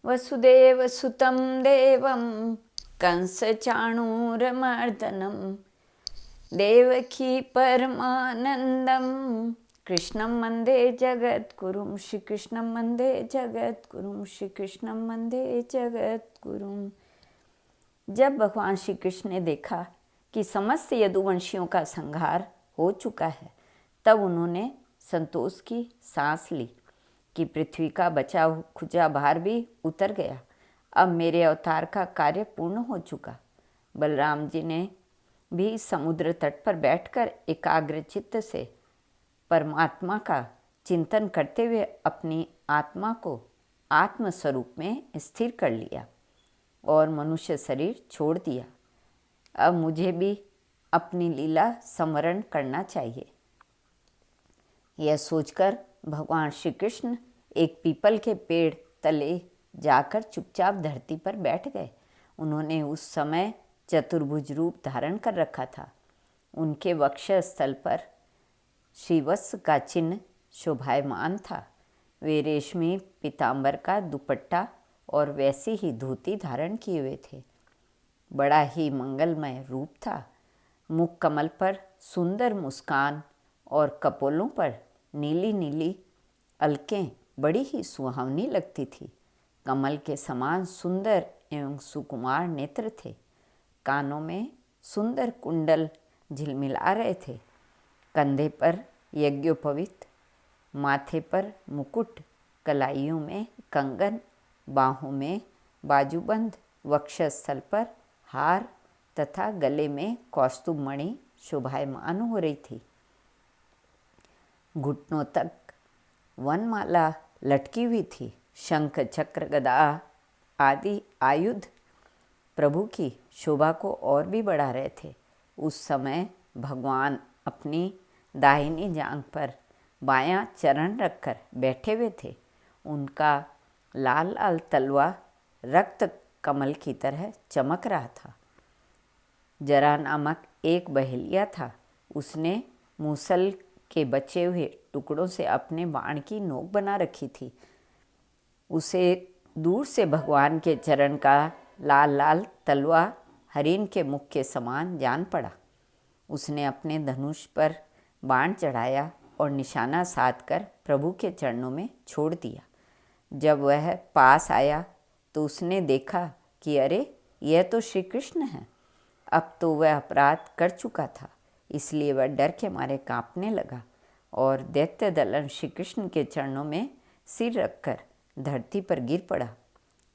वसुदेवसुतं देवं कंसचाणूरमर्दनं देवकी परमानन्दं कृष्णं वन्दे जगद्गुरुं। श्रीकृष्णं वन्दे जगद्गुरुं। श्रीकृष्णं वन्दे जगद्गुरुं। जब भगवान श्री कृष्ण ने देखा कि समस्त यदुवंशियों का संहार हो चुका है, तब उन्होंने संतोष की सांस ली कि पृथ्वी का बचा खुचा भार भी उतर गया। अब मेरे अवतार का कार्य पूर्ण हो चुका। बलराम जी ने भी समुद्र तट पर बैठकर एकाग्र चित्त से परमात्मा का चिंतन करते हुए अपनी आत्मा को आत्म स्वरूप में स्थिर कर लिया और मनुष्य शरीर छोड़ दिया। अब मुझे भी अपनी लीला स्मरण करना चाहिए। यह सोचकर भगवान श्री कृष्ण एक पीपल के पेड़ तले जाकर चुपचाप धरती पर बैठ गए। उन्होंने उस समय चतुर्भुज रूप धारण कर रखा था। उनके वक्षस्थल पर श्रीवत्स का चिन्ह शोभायमान था। वे रेशमी पीतांबर का दुपट्टा और वैसी ही धोती धारण किए हुए थे। बड़ा ही मंगलमय रूप था। मुख कमल पर सुंदर मुस्कान और कपोलों पर नीली नीली अलकें बड़ी ही सुहावनी लगती थी। कमल के समान सुंदर एवं सुकुमार नेत्र थे। कानों में सुंदर कुंडल झिलमिला रहे थे। कंधे पर यज्ञोपवीत, माथे पर मुकुट, कलाइयों में कंगन, बाहों में बाजूबंद, वक्षस्थल पर हार तथा गले में कौस्तुभ मणि शोभायमान हो रही थी। घुटनों तक वनमाला लटकी हुई थी। शंख, चक्र, गदा आदि आयुध प्रभु की शोभा को और भी बढ़ा रहे थे। उस समय भगवान अपनी दाहिनी जांघ पर बायां चरण रखकर बैठे हुए थे। उनका लाल लाल तलवा रक्त कमल की तरह चमक रहा था। जरा नामक एक बहेलिया था। उसने मूसल के बचे हुए टुकड़ों से अपने बाण की नोक बना रखी थी। उसे दूर से भगवान के चरण का लाल लाल तलवा हरिण के मुख के समान जान पड़ा। उसने अपने धनुष पर बाण चढ़ाया और निशाना साधकर प्रभु के चरणों में छोड़ दिया। जब वह पास आया तो उसने देखा कि अरे, यह तो श्री कृष्ण है। अब तो वह अपराध कर चुका था, इसलिए वह डर के मारे कांपने लगा और दैत्य दलन श्री कृष्ण के चरणों में सिर रखकर धरती पर गिर पड़ा।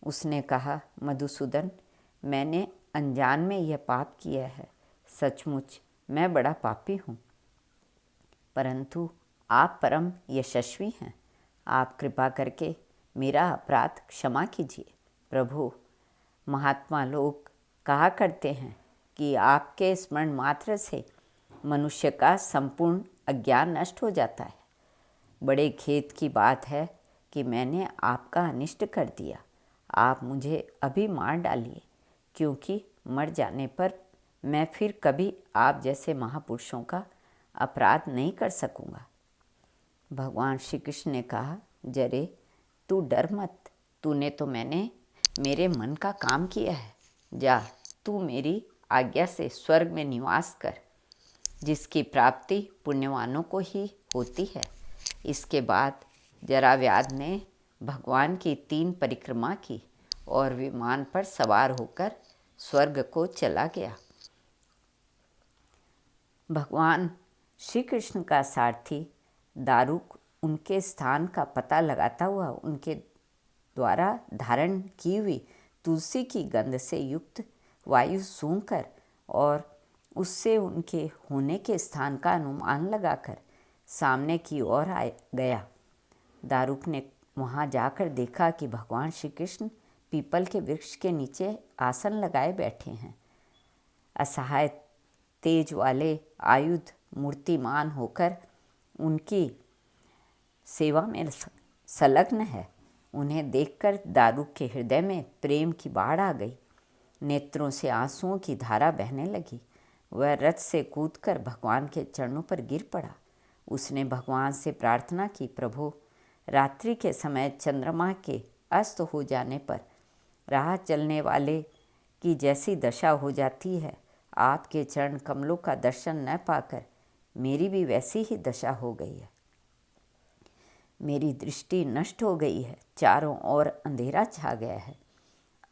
उसने कहा, मधुसूदन, मैंने अनजान में यह पाप किया है। सचमुच मैं बड़ा पापी हूँ, परंतु आप परम यशस्वी हैं। आप कृपा करके मेरा अपराध क्षमा कीजिए। प्रभु, महात्मा लोग कहा करते हैं कि आपके स्मरण मात्र से मनुष्य का संपूर्ण अज्ञान नष्ट हो जाता है। बड़े खेद की बात है कि मैंने आपका अनिष्ट कर दिया। आप मुझे अभी मार डालिए, क्योंकि मर जाने पर मैं फिर कभी आप जैसे महापुरुषों का अपराध नहीं कर सकूँगा। भगवान श्री कृष्ण ने कहा, जरे तू डर मत। तूने तो मेरे मन का काम किया है। जा, तू मेरी आज्ञा से स्वर्ग में निवास कर, जिसकी प्राप्ति पुण्यवानों को ही होती है। इसके बाद जराव्याध ने भगवान की 3 परिक्रमा की और विमान पर सवार होकर स्वर्ग को चला गया। भगवान श्री कृष्ण का सारथी दारुक उनके स्थान का पता लगाता हुआ उनके द्वारा धारण की हुई तुलसी की गंध से युक्त वायु सूंघकर और उससे उनके होने के स्थान का अनुमान लगाकर सामने की ओर गया। दारुक ने वहाँ जाकर देखा कि भगवान श्री कृष्ण पीपल के वृक्ष के नीचे आसन लगाए बैठे हैं। असहाय तेज वाले आयुध मूर्तिमान होकर उनकी सेवा में संलग्न है। उन्हें देखकर दारुक के हृदय में प्रेम की बाढ़ आ गई। नेत्रों से आंसुओं की धारा बहने लगी। वह रथ से कूदकर भगवान के चरणों पर गिर पड़ा। उसने भगवान से प्रार्थना की, प्रभु, रात्रि के समय चंद्रमा के अस्त हो जाने पर राह चलने वाले की जैसी दशा हो जाती है, आपके चरण कमलों का दर्शन न पाकर मेरी भी वैसी ही दशा हो गई है। मेरी दृष्टि नष्ट हो गई है, चारों ओर अंधेरा छा गया है।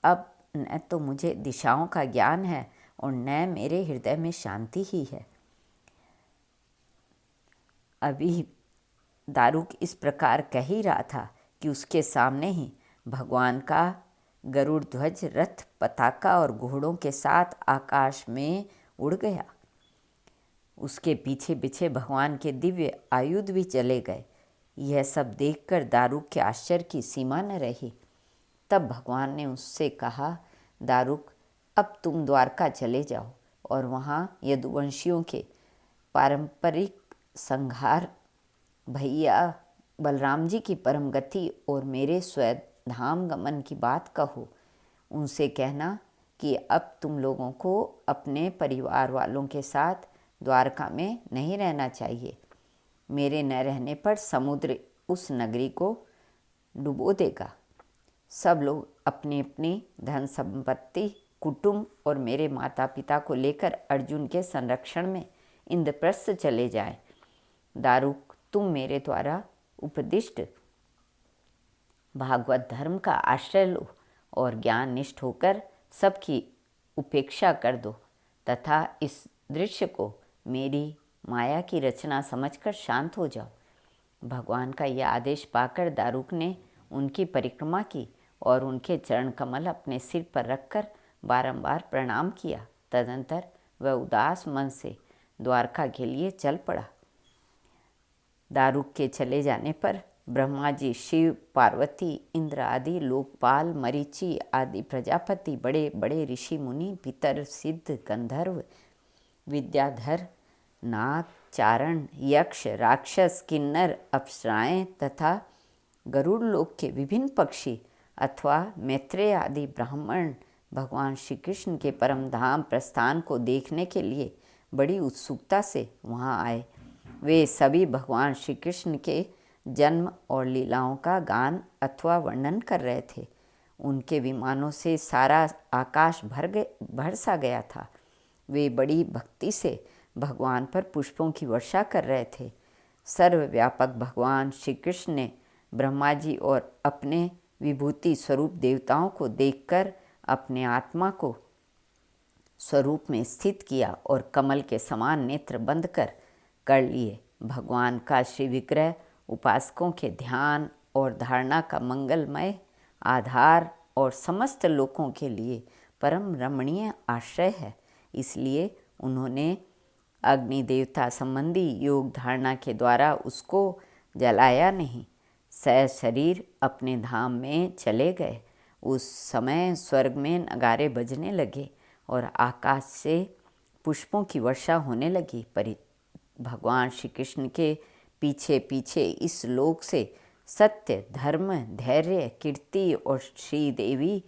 अब न तो मुझे दिशाओं का ज्ञान है और न मेरे हृदय में शांति ही है। अभी दारुक इस प्रकार कह ही रहा था कि उसके सामने ही भगवान का गरुड़ ध्वज रथ पताका और घोड़ों के साथ आकाश में उड़ गया। उसके पीछे पीछे भगवान के दिव्य आयुध भी चले गए। यह सब देखकर दारुक के आश्चर्य की सीमा न रही। तब भगवान ने उससे कहा, दारुक, अब तुम द्वारका चले जाओ और वहाँ यदुवंशियों के पारंपरिक संहार, भैया बलराम जी की परम गति और मेरे स्वधाम गमन की बात कहो। उनसे कहना कि अब तुम लोगों को अपने परिवार वालों के साथ द्वारका में नहीं रहना चाहिए। मेरे न रहने पर समुद्र उस नगरी को डुबो देगा। सब लोग अपनी अपनी धन संपत्ति, कुटुंब और मेरे माता पिता को लेकर अर्जुन के संरक्षण में इंद्रप्रस्थ चले जाएं। दारुक, तुम मेरे द्वारा उपदिष्ट भागवत धर्म का आश्रय लो और ज्ञान निष्ठ होकर सबकी उपेक्षा कर दो तथा इस दृश्य को मेरी माया की रचना समझकर शांत हो जाओ। भगवान का यह आदेश पाकर दारुक ने उनकी परिक्रमा की और उनके चरण कमल अपने सिर पर रखकर बारंबार प्रणाम किया। तदंतर वह उदास मन से द्वारका के लिए चल पड़ा। दारुक के चले जाने पर ब्रह्मा जी, शिव, पार्वती, इंद्र आदि लोकपाल, मरीचि आदि प्रजापति, बड़े बड़े ऋषि मुनि, पितर, सिद्ध, गंधर्व, विद्याधर, नाग, चारण, यक्ष, राक्षस, किन्नर, अप्सराएं तथा गरुड़ लोक के विभिन्न पक्षी अथवा मैत्रेय आदि ब्राह्मण भगवान श्री कृष्ण के परम धाम प्रस्थान को देखने के लिए बड़ी उत्सुकता से वहाँ आए। वे सभी भगवान श्री कृष्ण के जन्म और लीलाओं का गान अथवा वर्णन कर रहे थे। उनके विमानों से सारा आकाश भर सा गया था। वे बड़ी भक्ति से भगवान पर पुष्पों की वर्षा कर रहे थे। सर्वव्यापक भगवान श्री कृष्ण ने ब्रह्मा जी और अपने विभूति स्वरूप देवताओं को देखकर अपने आत्मा को स्वरूप में स्थित किया और कमल के समान नेत्र बंद कर लिए। भगवान का श्री विग्रह उपासकों के ध्यान और धारणा का मंगलमय आधार और समस्त लोकों के लिए परम रमणीय आश्रय है। इसलिए उन्होंने अग्नि देवता संबंधी योग धारणा के द्वारा उसको जलाया नहीं, शरीर अपने धाम में चले गए। उस समय स्वर्ग में नगारे बजने लगे और आकाश से पुष्पों की वर्षा होने लगी। पर भगवान श्री कृष्ण के पीछे पीछे इस लोक से सत्य, धर्म, धैर्य, कीर्ति और श्रीदेवी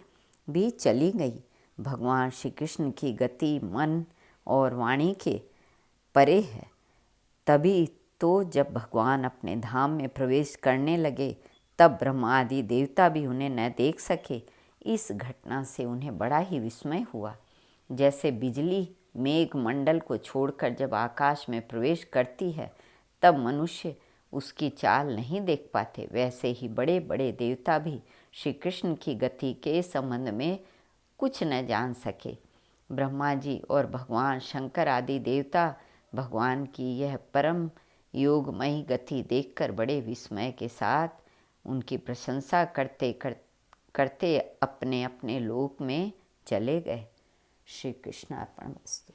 भी चली गई। भगवान श्री कृष्ण की गति मन और वाणी के परे है। तभी तो जब भगवान अपने धाम में प्रवेश करने लगे तब ब्रह्मा आदि देवता भी उन्हें न देख सके। इस घटना से उन्हें बड़ा ही विस्मय हुआ। जैसे बिजली मेघ मंडल को छोड़कर जब आकाश में प्रवेश करती है तब मनुष्य उसकी चाल नहीं देख पाते, वैसे ही बड़े बड़े देवता भी श्री कृष्ण की गति के संबंध में कुछ न जान सके। ब्रह्मा जी और भगवान शंकर आदि देवता भगवान की यह परम योगमयी गति देखकर बड़े विस्मय के साथ उनकी प्रशंसा करते अपने अपने लोक में चले गए। श्री कृष्ण अर्पणमस्तु।